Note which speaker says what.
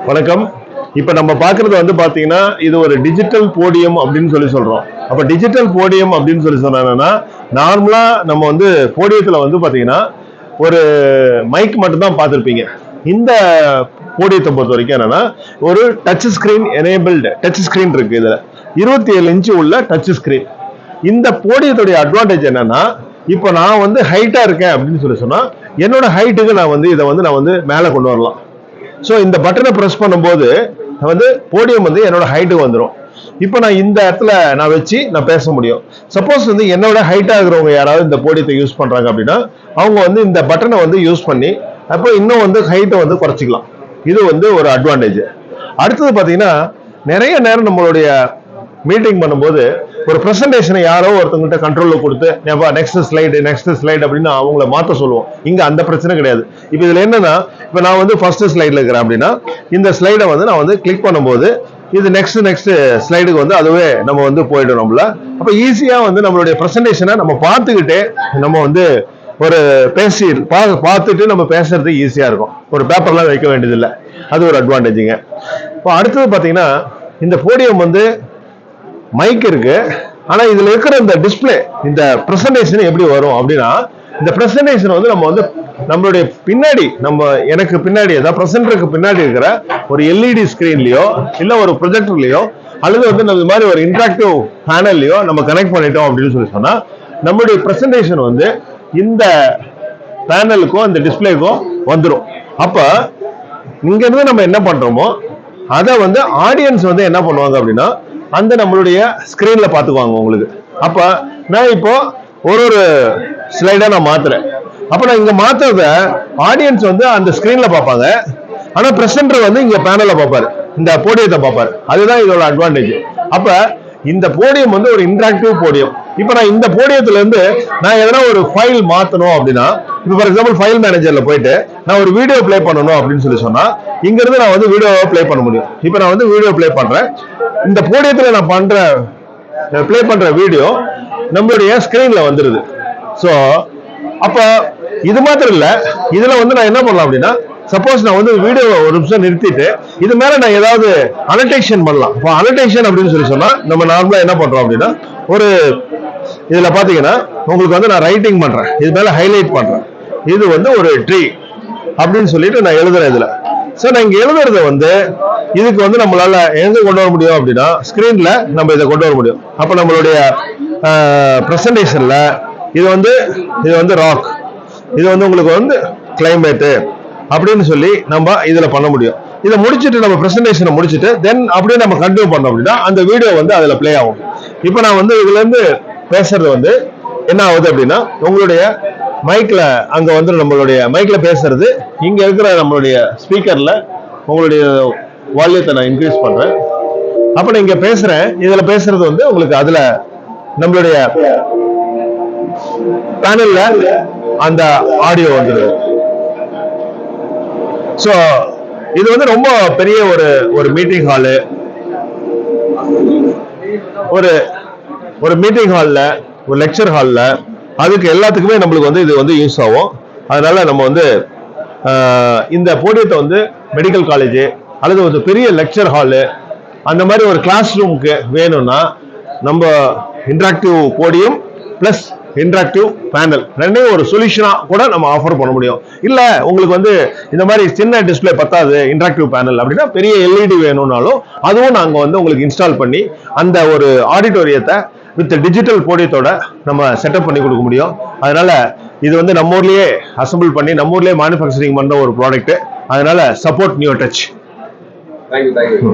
Speaker 1: வணக்கம். இப்ப நம்ம பாக்குறது வந்து பாத்தீங்கன்னா இது ஒரு டிஜிட்டல் போடியம் அப்படின்னு சொல்றோம். அப்ப டிஜிட்டல் போடியம் அப்படின்னு சொன்னா நார்மலா நம்ம வந்து போடியத்துல வந்து பாத்தீங்கன்னா ஒரு மைக் மட்டும் தான் பார்த்திருப்பீங்க. இந்த போடியத்தை பொறுத்த வரைக்கும் என்னன்னா ஒரு touch screen enabled touch screen இருக்கு. இதுல 27 இன்ச்சு உள்ள டச் ஸ்கிரீன். இந்த போடியத்துடைய அட்வான்டேஜ் என்னன்னா, இப்போ நான் வந்து ஹைட்டா இருக்கேன் அப்படின்னு சொன்னா என்னோட ஹைட்டுக்கு நான் வந்து மேல கொண்டு வரலாம். ஸோ இந்த பட்டனை பிரஸ் பண்ணும்போது வந்து போடியம் வந்து என்னோட ஹைட்டுக்கு வந்துடும். இப்போ நான் இந்த இடத்துல நான் வச்சு நான் பேச முடியும். சப்போஸ் வந்து என்னோட ஹைட்டா இருக்கிறவங்க யாராவது இந்த போடியத்தை யூஸ் பண்றாங்க அப்படின்னா அவங்க வந்து இந்த பட்டனை வந்து யூஸ் பண்ணி அப்போ இன்னும் வந்து ஹைட்டை வந்து குறைச்சிக்கலாம். இது வந்து ஒரு அட்வான்டேஜ். அடுத்தது பாத்தீங்கன்னா நிறைய நேரம் நம்மளுடைய மீட்டிங் பண்ணும்போது ஒரு பிரசன்டேஷனை யாரோ ஒருத்தவங்கிட்ட கண்ட்ரோல்ல கொடுத்து நெக்ஸ்ட் ஸ்லைடு அப்படின்னு அவங்கள மாத்த சொல்லுவோம். இங்க அந்த பிரச்சனை கிடையாது. இப்ப இதுல என்னன்னா, இப்ப நான் வந்து ஃபர்ஸ்ட் ஸ்லைட்ல இருக்கிறேன் அப்படின்னா இந்த ஸ்லைடை வந்து நான் வந்து கிளிக் பண்ணும்போது இது நெக்ஸ்ட் ஸ்லைடுக்கு வந்து அதுவே நம்ம வந்து போயிடும் நம்மள. அப்ப ஈஸியா வந்து நம்மளுடைய பிரசன்டேஷனை நம்ம பார்த்துக்கிட்டே நம்ம வந்து ஒரு பார்த்துட்டு நம்ம பேசுறது ஈஸியா இருக்கும். ஒரு பேப்பர்லாம் வைக்க வேண்டியது இல்லை. அது ஒரு அட்வான்டேஜுங்க. இப்போ அடுத்தது பாத்தீங்கன்னா இந்த போடியம் வந்து மைக் இருக்கு. ஆனா இதுல இருக்கிற இந்த டிஸ்பிளே இந்த பிரசன்டேஷன் எப்படி வரும் அப்படின்னா, இந்த பிரசன்டேஷன் வந்து நம்ம வந்து நம்மளுடைய பின்னாடி எனக்கு பின்னாடி அதாவது பிரசன்டருக்கு பின்னாடி இருக்கிற ஒரு எல்இடி ஸ்கிரீன்லயோ இல்ல ஒரு ப்ரொஜெக்டர்லயோ அல்லது வந்து நம்ம மாதிரி ஒரு இன்டராக்டிவ் பேனல்லையோ நம்ம கனெக்ட் பண்ணிட்டோம் அப்படின்னு சொன்னா நம்மளுடைய பிரசன்டேஷன் வந்து இந்த பேனலுக்கும் இந்த டிஸ்பிளேக்கும் வந்துடும். அப்ப இங்க இருந்து நம்ம என்ன பண்றோமோ அதை வந்து ஆடியன்ஸ் வந்து என்ன பண்ணுவாங்க அப்படின்னா அந்த நம்மளுடைய ஸ்கிரீன்ல பாத்துக்குவாங்க உங்களுக்கு. அப்ப நான் இப்போ ஒரு ஸ்லைடா நான் மாத்துறேன். அப்ப நான் இங்க மாத்துறத ஆடியன்ஸ் வந்து அந்த ஸ்கிரீன்ல பார்ப்பாங்க. ஆனா பிரசன்டர் வந்து இங்க பேனல்ல பார்ப்பாரு, இந்த போடியத்தை பார்ப்பாரு. அதுதான் இதோட அட்வான்டேஜ். அப்ப இந்த போடியம் வந்து ஒரு இன்டராக்டிவ் போடியம். இப்ப நான் இந்த போடியத்துல இருந்து நான் எதனா ஒரு ஃபைல் மாத்தணும் அப்படின்னா, இப்ப ஃபார் எக்ஸாம்பிள் ஃபைல் மேனேஜர்ல போயிட்டு நான் ஒரு வீடியோ பிளே பண்ணணும் அப்படின்னு சொன்னா இங்க இருந்து நான் வந்து வீடியோவை பிளே பண்ண முடியும். இப்ப நான் வந்து வீடியோ பிளே பண்றேன். இந்த போடியத்துல நான் பிளே பண்ற வீடியோ நம்மளுடைய ஸ்கிரீன்ல வந்துருது. சோ அப்ப இது மாத்திரம் இல்ல, இதுல வந்து நான் என்ன பண்ணலாம் அப்படின்னா, சப்போஸ் நான் வந்து வீடியோ ஒரு நிமிஷம் நிறுத்திட்டு இது மேல நான் ஏதாவது அனடேஷன் பண்ணலாம். இப்போ அனடேஷன் அப்படின்னு சொன்னா நம்ம நார்மலா என்ன பண்றோம் அப்படின்னா, ஒரு இதுல பாத்தீங்கன்னா உங்களுக்கு வந்து நான் ரைட்டிங் பண்றேன், இது மேல ஹைலைட் பண்றேன். இது வந்து ஒரு ட்ரீ அப்படின்னு சொல்லிட்டு நான் எழுதுறேன் இதுல. சோ நான் இங்க எழுதுறத வந்து இதுக்கு வந்து நம்மளால எங்க கொண்டு வர முடியும் அப்படின்னா ஸ்கிரீன்ல நம்ம இதை கொண்டு வர முடியும். அப்ப நம்மளுடைய பிரசன்டேஷன்ல இது வந்து ராக், இது வந்து உங்களுக்கு வந்து கிளைமேட் அப்படின்னு சொல்லி நம்ம இதுல பண்ண முடியும். இதை முடிச்சுட்டு நம்ம பிரசன்டேஷனை முடிச்சுட்டு தென் அப்படியே நம்ம கண்டினியூ பண்ணோம் அப்படின்னா அந்த வீடியோ வந்து அதுல பிளே ஆகும். இப்ப நான் வந்து இதுல இருந்து பேசுறது வந்து என்ன ஆகுது அப்படின்னா, உங்களுடைய மைக்ல அங்க வந்து நம்மளுடைய மைக்ல பேசுறது இங்க இருக்கிற நம்மளுடைய ஸ்பீக்கர்ல உங்களுடைய வால்யூத்தை நான் இன்க்ரீஸ் பண்றேன். அப்ப நான் இங்க பேசுறேன், இதுல பேசுறது வந்து உங்களுக்கு அதுல நம்மளுடைய பேனல்ல அந்த ஆடியோ வந்துருது. சோ இது வந்து ரொம்ப பெரிய ஒரு மீட்டிங் ஹாலு, ஒரு மீட்டிங் ஹால்ல, ஒரு லெக்சர் ஹால்ல, அதுக்கு எல்லாத்துக்குமே நம்மளுக்கு வந்து இது வந்து யூஸ் ஆகும். அதனால நம்ம வந்து இந்த போடியத்தை வந்து மெடிக்கல் காலேஜ் அல்லது ஒரு பெரிய லெக்சர் ஹாலு அந்த மாதிரி ஒரு கிளாஸ் ரூமுக்கு வேணும்னா நம்ம interactive podium plus interactive panel ரெண்டையும் ஒரு சொல்யூஷனா கூட நம்ம ஆஃபர் பண்ண முடியும். இல்ல உங்களுக்கு வந்து இந்த மாதிரி சின்ன டிஸ்பிளே பத்தாது இன்டராக்டிவ் பேனல் அப்படின்னா பெரிய எல்இடி வேணும்னாலும் அதுவும் நாங்க வந்து உங்களுக்கு இன்ஸ்டால் பண்ணி அந்த ஒரு ஆடிட்டோரியத்தை வித் டிஜிட்டல் போடியத்தோட நம்ம செட்டப் பண்ணி கொடுக்க முடியும். அதனால இது வந்து நம்ம ஊர்லயே அசம்பிள் பண்ணி நம்ம ஊர்லயே மேனுஃபேக்சரிங் பண்ற ஒரு ப்ராடக்ட். அதனால சப்போர்ட் நியூ டச்.
Speaker 2: தேங்க்யூ.